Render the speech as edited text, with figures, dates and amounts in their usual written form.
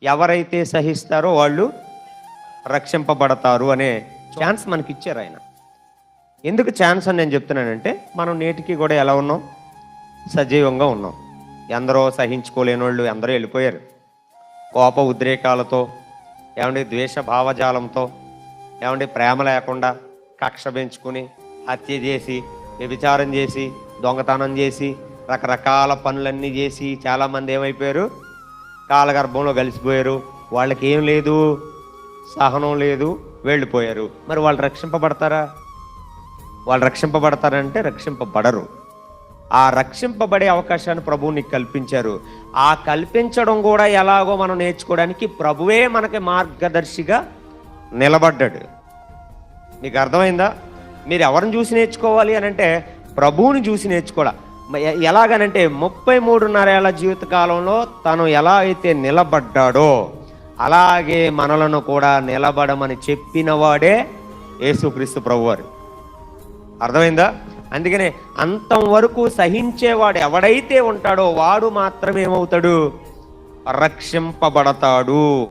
ఎవరైతే సహిస్తారో వాళ్ళు రక్షింపబడతారు అనే ఛాన్స్ మనకి ఇచ్చారు ఆయన. ఎందుకు ఛాన్స్ అని నేను చెప్తున్నానంటే, మనం నేటికి కూడా ఎలా ఉన్నాం? సజీవంగా ఉన్నాం. ఎందరో సహించుకోలేని వాళ్ళు ఎందరో వెళ్ళిపోయారు. కోప ఉద్రేకాలతో, ఏమంటే ద్వేష భావజాలంతో, ఏమంటే ప్రేమ లేకుండా కక్ష పెంచుకుని హత్య చేసి, వ్యభిచారం చేసి, దొంగతనం చేసి, రకరకాల పనులన్నీ చేసి చాలామంది ఏమైపోయారు? కాలగర్భంలో కలిసిపోయారు. వాళ్ళకి ఏం లేదు, సహనం లేదు, వెళ్ళిపోయారు. మరి వాళ్ళు రక్షింపబడతారా? వాళ్ళు రక్షింపబడతారంటే రక్షింపబడరు. ఆ రక్షింపబడే అవకాశాన్ని ప్రభువు నీకు కల్పించారు. ఆ కల్పించడం కూడా ఎలాగో మనం నేర్చుకోవడానికి ప్రభువే మనకి మార్గదర్శిగా నిలబడ్డాడు. మీకు అర్థమైందా? మీరు ఎవరిని చూసి నేర్చుకోవాలి అని అంటే ప్రభువుని చూసి నేర్చుకోవాలి. ఎలాగనంటే 33.5 ఏళ్ల జీవితకాలంలో తను ఎలా అయితే నిలబడ్డాడో అలాగే మనలను కూడా నిలబడమని చెప్పినవాడే యేసుక్రీస్తు ప్రభువారు. అర్థమైందా? అందుకనే అంతం వరకు సహించేవాడు ఎవడైతే ఉంటాడో వాడు మాత్రమే ఏమవుతాడు? రక్షింపబడతాడు.